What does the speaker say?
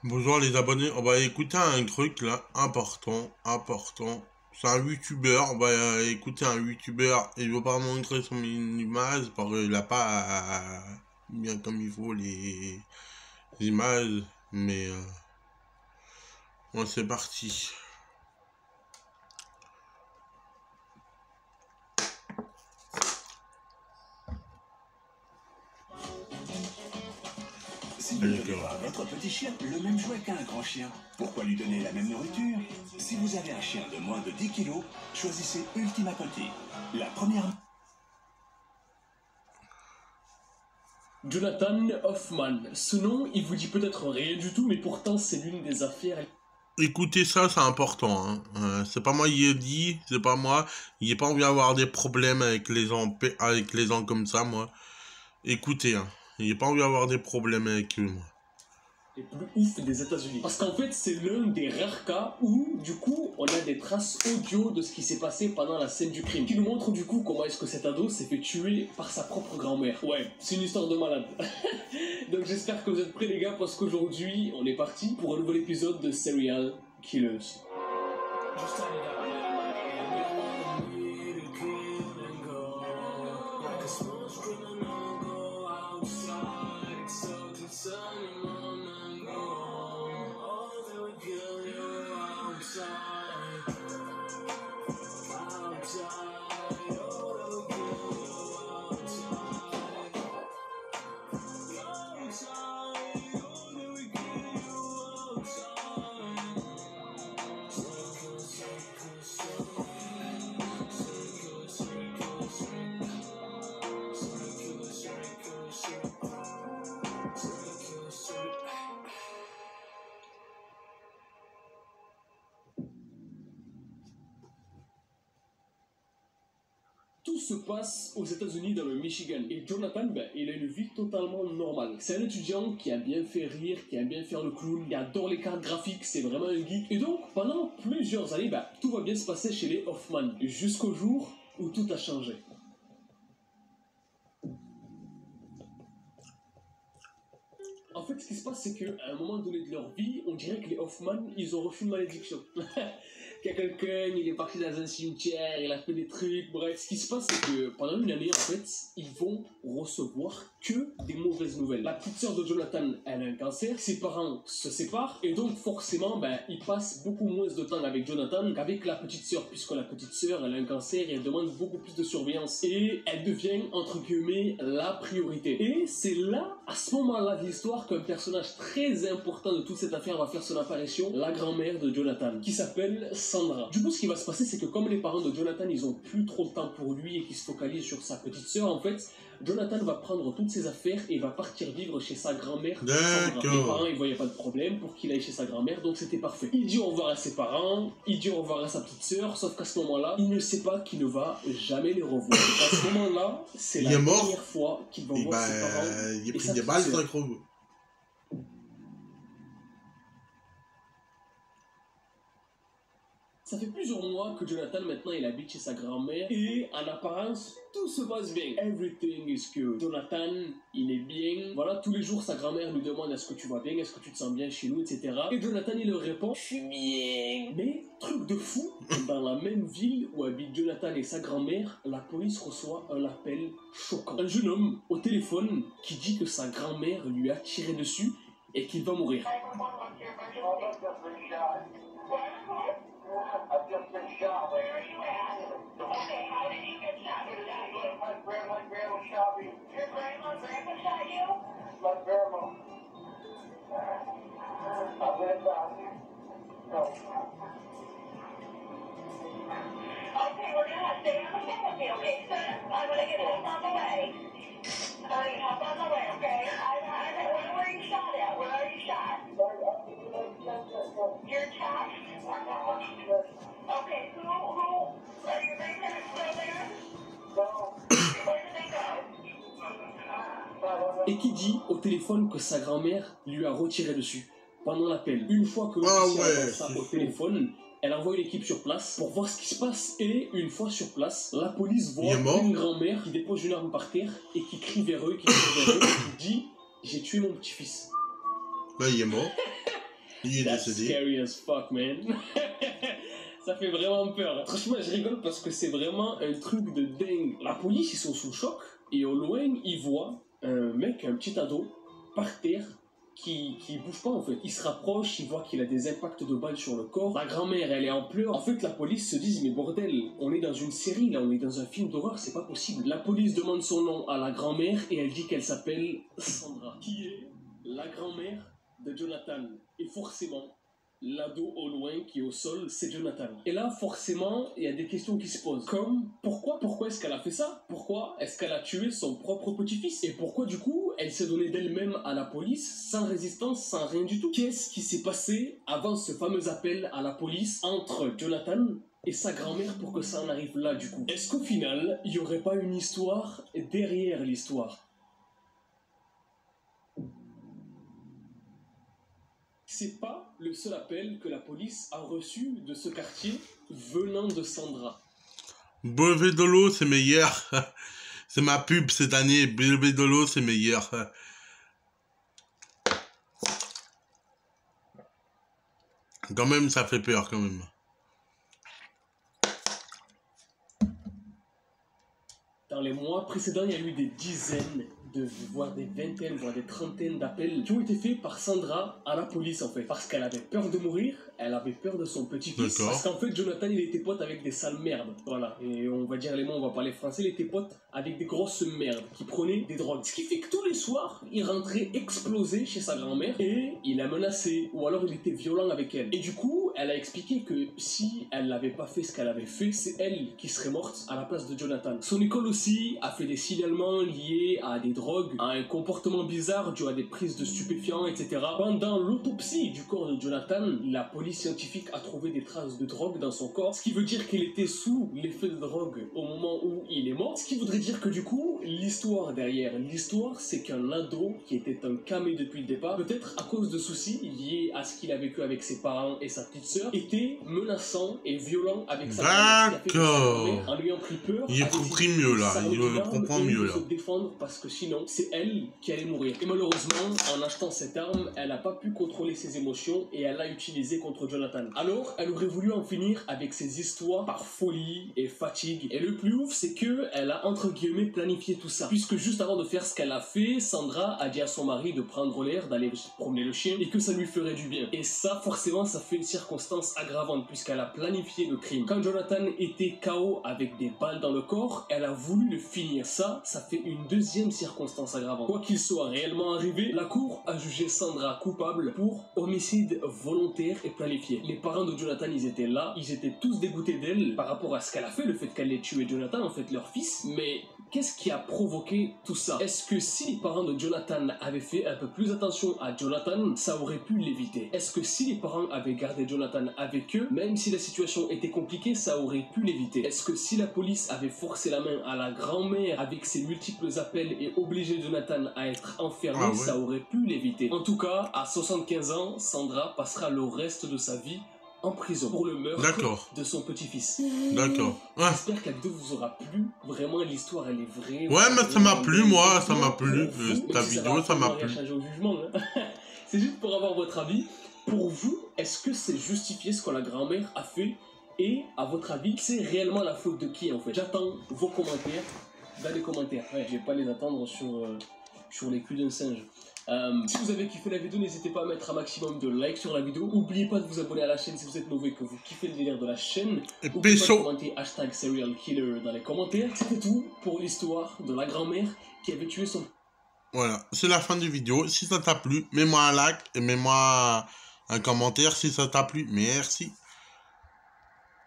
Bonjour les abonnés, on va écouter un truc là, important. C'est un youtubeur, on va écouter un youtubeur, il veut pas montrer son image parce qu'il a pas bien comme il faut les images, mais bon, c'est parti. Si vous donnez à votre petit chien le même jouet qu'un grand chien, pourquoi lui donner la même nourriture? Si vous avez un chien de moins de 10 kilos, choisissez Ultima Conti. La première... Jonathan Hoffman. Ce nom, il vous dit peut-être rien du tout, mais pourtant c'est l'une des affaires... Écoutez ça, c'est important. Hein. C'est pas moi qui ai dit, c'est pas moi. Il n'est pas envie d'avoir des problèmes avec les gens comme ça, moi. Écoutez, hein. Il n'est pas envie d'avoir des problèmes avec eux, moi. les plus ouf des États-Unis. Parce qu'en fait, c'est l'un des rares cas où, du coup, on a des traces audio de ce qui s'est passé pendant la scène du crime. Qui nous montre, du coup, comment est-ce que cet ado s'est fait tuer par sa propre grand-mère. Ouais, c'est une histoire de malade. Donc j'espère que vous êtes prêts, les gars, parce qu'aujourd'hui, on est parti pour un nouvel épisode de Serial Killers. Tout se passe aux États-Unis dans le Michigan. Et Jonathan, il a une vie totalement normale. C'est un étudiant qui aime bien faire rire, qui aime bien faire le clown, qui adore les cartes graphiques, c'est vraiment un geek. Et donc, pendant plusieurs années, tout va bien se passer chez les Hoffman. Jusqu'au jour où tout a changé. En fait, ce qui se passe, c'est qu'à un moment donné de leur vie, on dirait que les Hoffman, ils ont reçu une malédiction. Qu'il y a quelqu'un, il est parti dans un cimetière, il a fait des trucs, bref. Ce qui se passe, c'est que pendant une année, en fait, ils vont recevoir que des mauvaises nouvelles. La petite sœur de Jonathan, elle a un cancer, ses parents se séparent, et donc forcément, ils passent beaucoup moins de temps avec Jonathan qu'avec la petite sœur, puisque la petite sœur, elle a un cancer et elle demande beaucoup plus de surveillance. Et elle devient, entre guillemets, la priorité. Et c'est là, à ce moment-là de l'histoire, qu'un personnage très important de toute cette affaire va faire son apparition, la grand-mère de Jonathan, qui s'appelle Sandra. Du coup, ce qui va se passer, c'est que comme les parents de Jonathan, ils ont plus trop de temps pour lui et qu'ils se focalisent sur sa petite sœur, en fait, Jonathan va prendre toutes ses affaires et va partir vivre chez sa grand-mère. Sandra. Les parents, ils voyaient pas de problème pour qu'il aille chez sa grand-mère, donc c'était parfait. Il dit au revoir à ses parents, il dit au revoir à sa petite sœur, sauf qu'à ce moment-là, il ne sait pas qu'il ne va jamais les revoir. À ce moment-là, c'est la première fois qu'il va voir ses parents. Il a pris des balles dans le creux. Ça fait plusieurs mois que Jonathan, maintenant, il habite chez sa grand-mère et en apparence, tout se passe bien. Everything is good. Jonathan, il est bien. Voilà, tous les jours, sa grand-mère lui demande est-ce que tu vas bien, est-ce que tu te sens bien chez nous, etc. Et Jonathan, il leur répond je suis bien. Mais, truc de fou, dans la même ville où habitent Jonathan et sa grand-mère, la police reçoit un appel choquant. Un jeune homme au téléphone qui dit que sa grand-mère lui a tiré dessus et qu'il va mourir. I've just been shot. Where are you at? Okay, how did you get shot? My grandma shot me. Your grandma shot you? My grandma. I went back. No. Okay, we're gonna stay on the phone with me, okay, sir? I'm gonna get help on the way. Help on the way, okay? Where are you shot at? Where are you shot? Your chest? Okay, who, are your grandparents still there? No. Where did they go? Et qui dit au téléphone que sa grand-mère lui a retiré dessus pendant l'appel. Une fois que l'officier a ça au téléphone, elle envoie une équipe sur place pour voir ce qui se passe. Et une fois sur place, la police voit une grand-mère qui dépose une arme par terre et qui crie vers eux, qui dit « J'ai tué mon petit-fils ». Là, il est mort. Il est That's décédé. scary as fuck, man. Ça fait vraiment peur. Franchement, je rigole parce que c'est vraiment un truc de dingue. La police, ils sont sous le choc. Et au loin, ils voient un mec, un petit ado, par terre, qui bouge pas en fait. Il se rapproche, il voit qu'il a des impacts de balles sur le corps. La grand-mère, elle est en pleurs. En fait, la police se dit, mais bordel, on est dans une série là, on est dans un film d'horreur, c'est pas possible. La police demande son nom à la grand-mère et elle dit qu'elle s'appelle Sandra, qui est la grand-mère de Jonathan. Et forcément, l'ado au loin qui est au sol, c'est Jonathan. Et là, forcément, il y a des questions qui se posent. Comme, pourquoi est-ce qu'elle a fait ça? Pourquoi est-ce qu'elle a tué son propre petit-fils? Et pourquoi, du coup, elle s'est donnée d'elle-même à la police, sans résistance, sans rien du tout? Qu'est-ce qui s'est passé avant ce fameux appel à la police entre Jonathan et sa grand-mère pour que ça en arrive là, du coup? Est-ce qu'au final, il n'y aurait pas une histoire derrière l'histoire? C'est pas le seul appel que la police a reçu de ce quartier venant de Sandra. Brevet de l'eau, c'est meilleur. C'est ma pub cette année. Brevet de l'eau, c'est meilleur. Quand même, ça fait peur, quand même. Dans les mois précédents, il y a eu des dizaines, voire des vingtaines, voire des trentaines d'appels qui ont été faits par Sandra à la police en fait. Parce qu'elle avait peur de mourir, elle avait peur de son petit-fils. D'accord. Parce qu'en fait, Jonathan, il était pote avec des sales merdes. Voilà. Et on va dire les mots, on va parler français, il était pote avec des grosses merdes qui prenaient des drogues. Ce qui fait que tous les soirs, il rentrait explosé chez sa grand-mère et il la menaçait. Ou alors il était violent avec elle. Et du coup, elle a expliqué que si elle n'avait pas fait ce qu'elle avait fait, c'est elle qui serait morte à la place de Jonathan. Son école aussi a fait des signalements liés à des drogues, à un comportement bizarre dû à des prises de stupéfiants, etc. Pendant l'autopsie du corps de Jonathan, la police scientifique a trouvé des traces de drogue dans son corps, ce qui veut dire qu'il était sous l'effet de drogue au moment où il est mort, ce qui voudrait dire que du coup, l'histoire derrière, l'histoire c'est qu'un ado qui était un camé depuis le départ, peut-être à cause de soucis liés à ce qu'il a vécu avec ses parents et sa petite sœur, était menaçant et violent avec sa grand-mère, ce qui a fait que sa grand-mère, en lui ayant pris peur, Il a compris décidé mieux de là, s'armer il d'une arme comprend et mieux de là. se défendre parce que sinon c'est elle qui allait mourir. Et malheureusement, en achetant cette arme, elle n'a pas pu contrôler ses émotions et elle l'a utilisée contre Jonathan. Alors, elle aurait voulu en finir avec ses histoires par folie et fatigue. Et le plus ouf, c'est que elle a entre guillemets planifié tout ça. Puisque juste avant de faire ce qu'elle a fait, Sandra a dit à son mari de prendre l'air, d'aller promener le chien et que ça lui ferait du bien. Et ça, forcément, ça fait une circonstance aggravante puisqu'elle a planifié le crime. Quand Jonathan était KO avec des balles dans le corps, elle a voulu le finir. Ça fait une deuxième circonstance aggravante. Quoi qu'il soit réellement arrivé, la cour a jugé Sandra coupable pour homicide volontaire et planifié. Les parents de Jonathan, ils étaient là, ils étaient tous dégoûtés d'elle par rapport à ce qu'elle a fait, le fait qu'elle ait tué Jonathan, en fait leur fils. Mais qu'est-ce qui a provoqué tout ça? Est-ce que si les parents de Jonathan avaient fait un peu plus attention à Jonathan, ça aurait pu l'éviter? Est-ce que si les parents avaient gardé Jonathan avec eux, même si la situation était compliquée, ça aurait pu l'éviter? Est-ce que si la police avait forcé la main à la grand-mère avec ses multiples appels et obligé Jonathan à être enfermé, ça aurait pu l'éviter? En tout cas, à 75 ans, Sandra passera le reste de sa vie en prison pour le meurtre de son petit-fils. D'accord. Ouais. J'espère que la vidéo vous aura plu. Vraiment, l'histoire, elle est vraie. Ouais, mais ça m'a plu, moi. Ça m'a plu. Ta vidéo, ça m'a plu. Changer au jugement, hein. C'est juste pour avoir votre avis. Pour vous, est-ce que c'est justifié ce que la grand-mère a fait? Et, à votre avis, c'est réellement la faute de qui, en fait? J'attends vos commentaires dans les commentaires. Ouais, je vais pas les attendre sur les culs d'un singe. Si vous avez kiffé la vidéo, n'hésitez pas à mettre un maximum de likes sur la vidéo. N'oubliez pas de vous abonner à la chaîne si vous êtes nouveau et que vous kiffez le délire de la chaîne. N'oubliez pas de commenter #serialkiller dans les commentaires. C'était tout pour l'histoire de la grand-mère qui avait tué son... Voilà, c'est la fin du vidéo. Si ça t'a plu, mets-moi un like et mets-moi un commentaire si ça t'a plu. Merci.